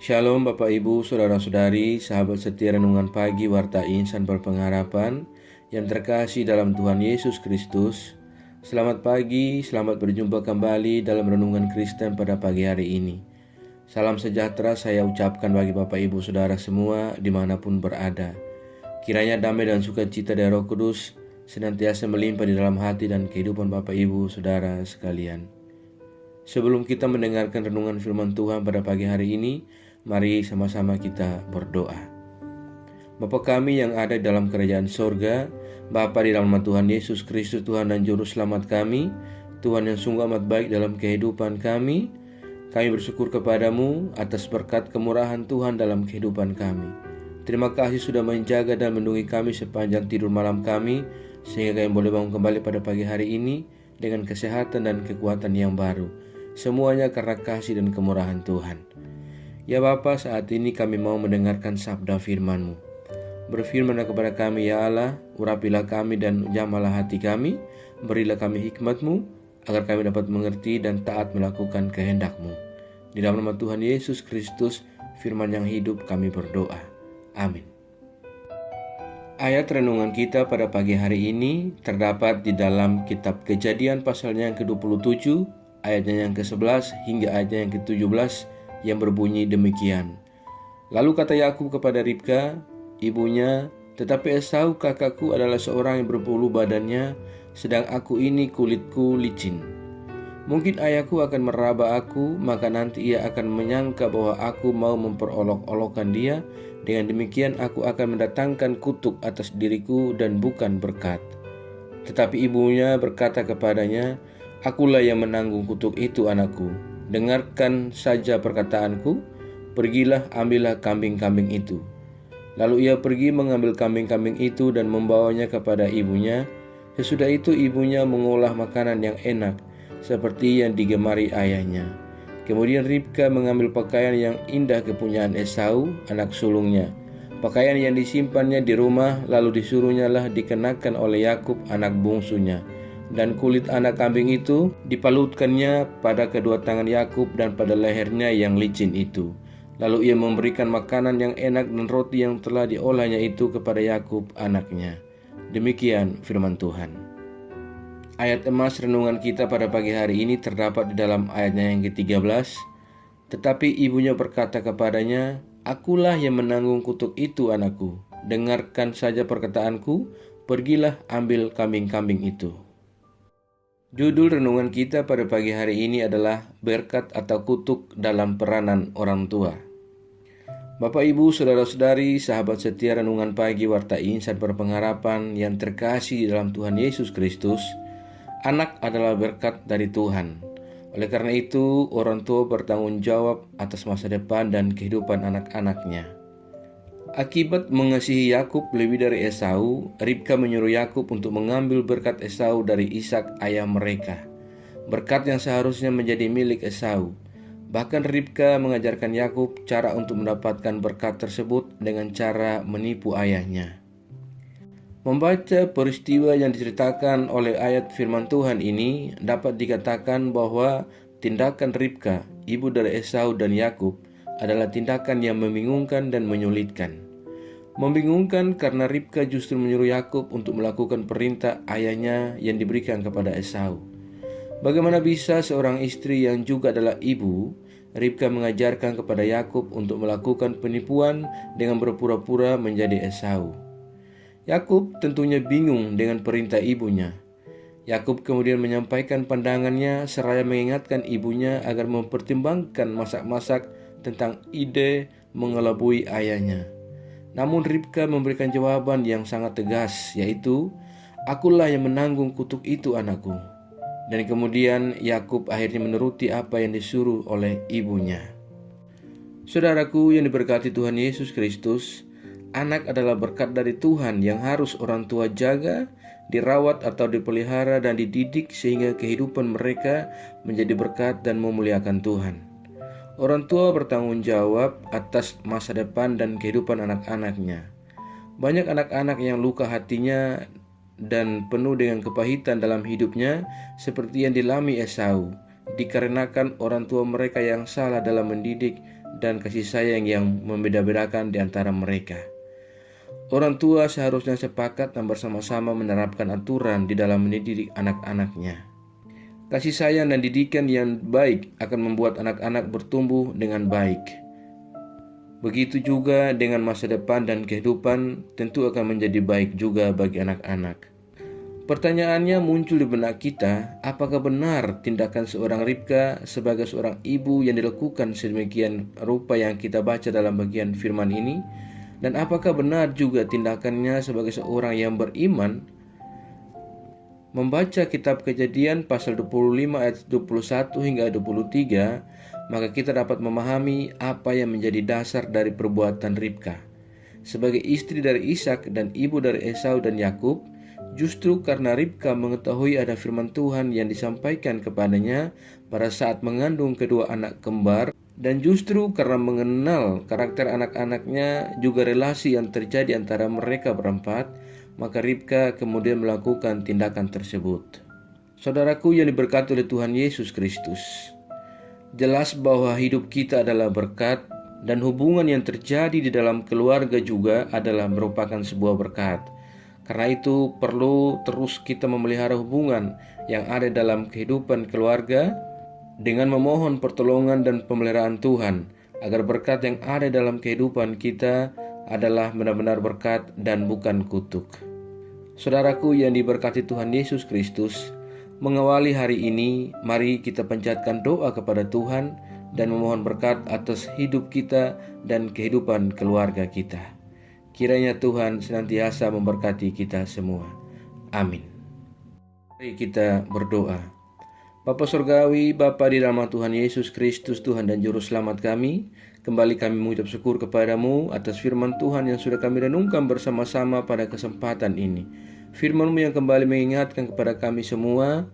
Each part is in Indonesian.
Shalom Bapak Ibu, Saudara-saudari, sahabat setia renungan pagi Warta Insan Berpengharapan yang terkasih dalam Tuhan Yesus Kristus. Selamat pagi, selamat berjumpa kembali dalam renungan Kristen pada pagi hari ini. Salam sejahtera saya ucapkan bagi Bapak Ibu Saudara semua dimanapun berada. Kiranya damai dan sukacita dari Roh Kudus senantiasa melimpah di dalam hati dan kehidupan Bapak Ibu Saudara sekalian. Sebelum kita mendengarkan renungan firman Tuhan pada pagi hari ini, mari sama-sama kita berdoa. Bapa kami yang ada dalam kerajaan sorga, Bapa di dalam nama Tuhan Yesus Kristus, Tuhan dan Juru Selamat kami, Tuhan yang sungguh amat baik dalam kehidupan kami bersyukur kepadamu atas berkat kemurahan Tuhan dalam kehidupan kami. Terima kasih sudah menjaga dan melindungi kami sepanjang tidur malam kami, sehingga kami boleh bangun kembali pada pagi hari ini dengan kesehatan dan kekuatan yang baru. Semuanya karena kasih dan kemurahan Tuhan. Ya Bapa, saat ini kami mau mendengarkan sabda firman-Mu. Berfirmanlah kepada kami, ya Allah, urapilah kami dan jamalah hati kami, berilah kami hikmat-Mu, agar kami dapat mengerti dan taat melakukan kehendak-Mu. Di dalam nama Tuhan Yesus Kristus, firman yang hidup, kami berdoa. Amin. Ayat renungan kita pada pagi hari ini terdapat di dalam kitab Kejadian pasalnya yang ke-27, ayatnya yang ke-11 hingga ayatnya yang ke-17 yang berbunyi demikian. Lalu kata Yakub kepada Ribka, ibunya, tetapi Esau kakakku adalah seorang yang berbulu badannya, sedang aku ini kulitku licin. Mungkin ayahku akan meraba aku, maka nanti ia akan menyangka bahwa aku mau memperolok-olokkan dia. Dengan demikian aku akan mendatangkan kutuk atas diriku dan bukan berkat. Tetapi ibunya berkata kepadanya, akulah yang menanggung kutuk itu anakku. Dengarkan saja perkataanku, pergilah ambillah kambing-kambing itu. Lalu ia pergi mengambil kambing-kambing itu dan membawanya kepada ibunya. Sesudah itu ibunya mengolah makanan yang enak, seperti yang digemari ayahnya. Kemudian Ribka mengambil pakaian yang indah kepunyaan Esau, anak sulungnya. Pakaian yang disimpannya di rumah, lalu disuruhnyalah dikenakan oleh Yakub, anak bungsunya. Dan kulit anak kambing itu dipalutkannya pada kedua tangan Yakub dan pada lehernya yang licin itu. Lalu ia memberikan makanan yang enak dan roti yang telah diolahnya itu kepada Yakub anaknya. Demikian firman Tuhan. Ayat emas renungan kita pada pagi hari ini terdapat di dalam ayatnya yang ke-13. Tetapi ibunya berkata kepadanya, akulah yang menanggung kutuk itu anakku. Dengarkan saja perkataanku, pergilah ambil kambing-kambing itu. Judul renungan kita pada pagi hari ini adalah berkat atau kutuk dalam peranan orang tua. Bapak Ibu, Saudara-saudari, sahabat setia renungan pagi Warta Insan Berpengharapan yang terkasih dalam Tuhan Yesus Kristus, anak adalah berkat dari Tuhan. Oleh karena itu, orang tua bertanggung jawab atas masa depan dan kehidupan anak-anaknya. Akibat mengasihi Yakub lebih dari Esau, Ribka menyuruh Yakub untuk mengambil berkat Esau dari Ishak ayah mereka. Berkat yang seharusnya menjadi milik Esau. Bahkan Ribka mengajarkan Yakub cara untuk mendapatkan berkat tersebut dengan cara menipu ayahnya. Membaca peristiwa yang diceritakan oleh ayat firman Tuhan ini, dapat dikatakan bahwa tindakan Ribka, ibu dari Esau dan Yakub, adalah tindakan yang membingungkan dan menyulitkan. Membingungkan karena Ribka justru menyuruh Yakub untuk melakukan perintah ayahnya yang diberikan kepada Esau. Bagaimana bisa seorang istri yang juga adalah ibu, Ribka mengajarkan kepada Yakub untuk melakukan penipuan dengan berpura-pura menjadi Esau? Yakub tentunya bingung dengan perintah ibunya. Yakub kemudian menyampaikan pandangannya seraya mengingatkan ibunya agar mempertimbangkan masak-masak tentang ide mengelabui ayahnya. Namun Ribka memberikan jawaban yang sangat tegas, yaitu, akulah yang menanggung kutuk itu anakku. Dan kemudian Yakub akhirnya menuruti apa yang disuruh oleh ibunya. Saudaraku yang diberkati Tuhan Yesus Kristus, anak adalah berkat dari Tuhan yang harus orang tua jaga, dirawat atau dipelihara dan dididik sehingga kehidupan mereka menjadi berkat dan memuliakan Tuhan. Orang tua bertanggung jawab atas masa depan dan kehidupan anak-anaknya. Banyak anak-anak yang luka hatinya dan penuh dengan kepahitan dalam hidupnya seperti yang dialami Esau, dikarenakan orang tua mereka yang salah dalam mendidik dan kasih sayang yang membeda-bedakan di antara mereka. Orang tua seharusnya sepakat dan bersama-sama menerapkan aturan di dalam mendidik anak-anaknya. Kasih sayang dan didikan yang baik akan membuat anak-anak bertumbuh dengan baik. Begitu juga dengan masa depan dan kehidupan tentu akan menjadi baik juga bagi anak-anak. Pertanyaannya muncul di benak kita, apakah benar tindakan seorang Ribka sebagai seorang ibu yang dilakukan sedemikian rupa yang kita baca dalam bagian firman ini? Dan apakah benar juga tindakannya sebagai seorang yang beriman? Membaca kitab Kejadian pasal 25 ayat 21 hingga 23, maka kita dapat memahami apa yang menjadi dasar dari perbuatan Ribka. Sebagai istri dari Ishak dan ibu dari Esau dan Yakub, justru karena Ribka mengetahui ada firman Tuhan yang disampaikan kepadanya pada saat mengandung kedua anak kembar, dan justru karena mengenal karakter anak-anaknya juga relasi yang terjadi antara mereka berempat, maka Ribka kemudian melakukan tindakan tersebut. Saudaraku yang diberkati oleh Tuhan Yesus Kristus, jelas bahwa hidup kita adalah berkat, dan hubungan yang terjadi di dalam keluarga juga adalah merupakan sebuah berkat. Karena itu perlu terus kita memelihara hubungan yang ada dalam kehidupan keluarga dengan memohon pertolongan dan pemeliharaan Tuhan, agar berkat yang ada dalam kehidupan kita adalah benar-benar berkat dan bukan kutuk. Saudaraku yang diberkati Tuhan Yesus Kristus, mengawali hari ini, mari kita panjatkan doa kepada Tuhan dan memohon berkat atas hidup kita dan kehidupan keluarga kita. Kiranya Tuhan senantiasa memberkati kita semua. Amin. Mari kita berdoa. Bapa Surgawi, Bapa di dalam Tuhan Yesus Kristus, Tuhan dan Juru Selamat kami, kembali kami mengucap syukur kepadamu atas firman Tuhan yang sudah kami renungkan bersama-sama pada kesempatan ini. Firman-Mu yang kembali mengingatkan kepada kami semua,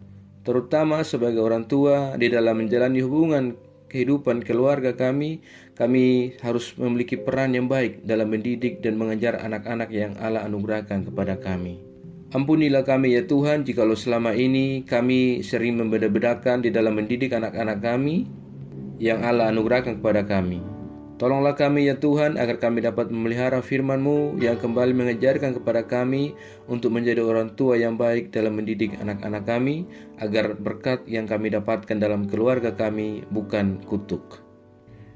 terutama sebagai orang tua di dalam menjalani hubungan kehidupan keluarga kami harus memiliki peran yang baik dalam mendidik dan mengajar anak-anak yang Allah anugerahkan kepada kami. Ampunilah kami ya Tuhan, jikalau selama ini kami sering membeda-bedakan di dalam mendidik anak-anak kami yang Allah anugerahkan kepada kami. Tolonglah kami ya Tuhan, agar kami dapat memelihara firman-Mu yang kembali mengajarkan kepada kami untuk menjadi orang tua yang baik dalam mendidik anak-anak kami, agar berkat yang kami dapatkan dalam keluarga kami bukan kutuk.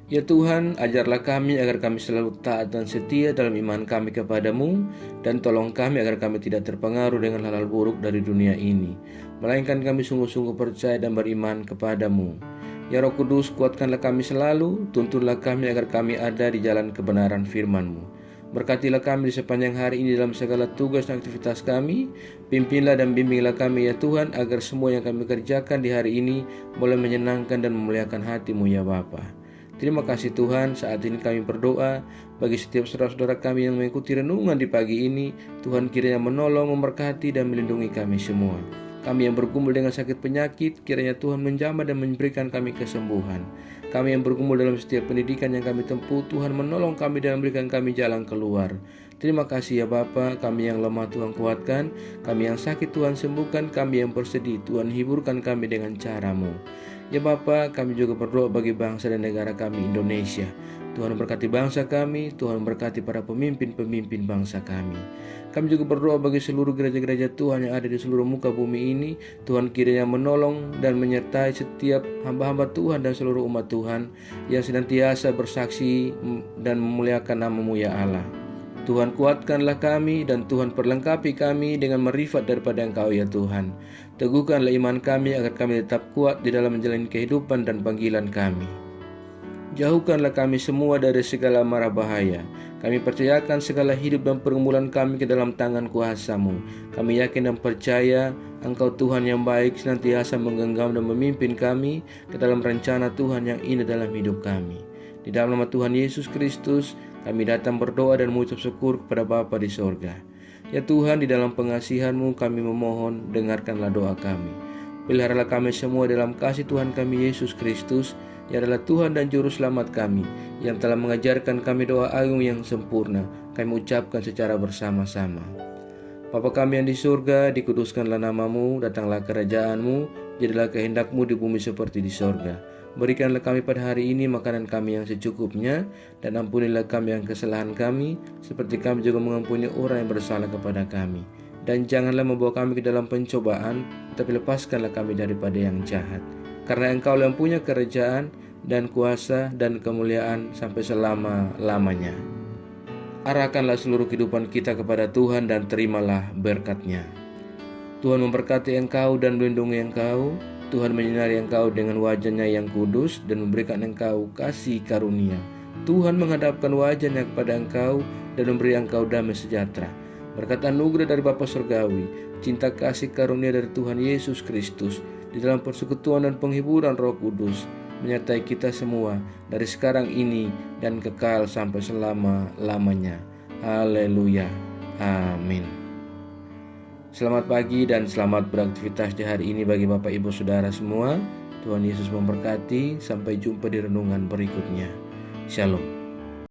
Ya Tuhan, ajarlah kami agar kami selalu taat dan setia dalam iman kami kepadamu, dan tolong kami agar kami tidak terpengaruh dengan hal-hal buruk dari dunia ini, melainkan kami sungguh-sungguh percaya dan beriman kepadamu. Ya Roh Kudus, kuatkanlah kami selalu, tuntunlah kami agar kami ada di jalan kebenaran firman-Mu. Berkatilah kami di sepanjang hari ini dalam segala tugas dan aktivitas kami. Pimpinlah dan bimbinglah kami ya Tuhan, agar semua yang kami kerjakan di hari ini boleh menyenangkan dan memuliakan hati-Mu ya Bapa. Terima kasih Tuhan, saat ini kami berdoa bagi setiap saudara-saudara kami yang mengikuti renungan di pagi ini. Tuhan kiranya menolong, memberkati dan melindungi kami semua. Kami yang bergumul dengan sakit penyakit, kiranya Tuhan menjamah dan memberikan kami kesembuhan. Kami yang bergumul dalam setiap pendidikan yang kami tempuh, Tuhan menolong kami dan memberikan kami jalan keluar. Terima kasih ya Bapa, kami yang lemah Tuhan kuatkan, kami yang sakit Tuhan sembuhkan, kami yang bersedih Tuhan hiburkan kami dengan cara-Mu. Ya Bapa, kami juga berdoa bagi bangsa dan negara kami Indonesia. Tuhan berkati bangsa kami, Tuhan berkati para pemimpin-pemimpin bangsa kami. Kami juga berdoa bagi seluruh gereja-gereja Tuhan yang ada di seluruh muka bumi ini. Tuhan kiranya menolong dan menyertai setiap hamba-hamba Tuhan dan seluruh umat Tuhan yang senantiasa bersaksi dan memuliakan nama-Mu ya Allah. Tuhan kuatkanlah kami dan Tuhan perlengkapi kami dengan marifat daripada Engkau ya Tuhan. Teguhkanlah iman kami agar kami tetap kuat di dalam menjalani kehidupan dan panggilan kami. Jauhkanlah kami semua dari segala mara bahaya. Kami percayakan segala hidup dan pergumulan kami ke dalam tangan kuasa-Mu. Kami yakin dan percaya Engkau Tuhan yang baik senantiasa menggenggam dan memimpin kami ke dalam rencana Tuhan yang indah dalam hidup kami. Di dalam nama Tuhan Yesus Kristus, kami datang berdoa dan mengucap syukur kepada Bapa di sorga. Ya Tuhan, di dalam pengasihan-Mu kami memohon, dengarkanlah doa kami. Peliharalah kami semua dalam kasih Tuhan kami Yesus Kristus, yang adalah Tuhan dan Juru Selamat kami, yang telah mengajarkan kami doa agung yang sempurna. Kami ucapkan secara bersama-sama. Bapa kami yang di surga, dikuduskanlah nama-Mu, datanglah kerajaan-Mu, jadilah kehendak-Mu di bumi seperti di sorga. Berikanlah kami pada hari ini makanan kami yang secukupnya, dan ampunilah kami yang kesalahan kami, seperti kami juga mengampuni orang yang bersalah kepada kami. Dan janganlah membawa kami ke dalam pencobaan, tapi lepaskanlah kami daripada yang jahat. Karena Engkau yang punya kerajaan dan kuasa dan kemuliaan sampai selama-lamanya. Arahkanlah seluruh kehidupan kita kepada Tuhan dan terimalah berkat-Nya. Tuhan memberkati engkau dan melindungi engkau. Tuhan menyinari engkau dengan wajah-Nya yang kudus dan memberikan engkau kasih karunia. Tuhan menghadapkan wajah-Nya kepada engkau dan memberi engkau damai sejahtera. Berkat anugerah dari Bapa Surgawi, cinta kasih karunia dari Tuhan Yesus Kristus, di dalam persekutuan dan penghiburan Roh Kudus, menyertai kita semua dari sekarang ini dan kekal sampai selama-lamanya. Haleluya. Amin. Selamat pagi dan selamat beraktivitas di hari ini bagi Bapak Ibu Saudara semua. Tuhan Yesus memberkati. Sampai jumpa di renungan berikutnya. Shalom.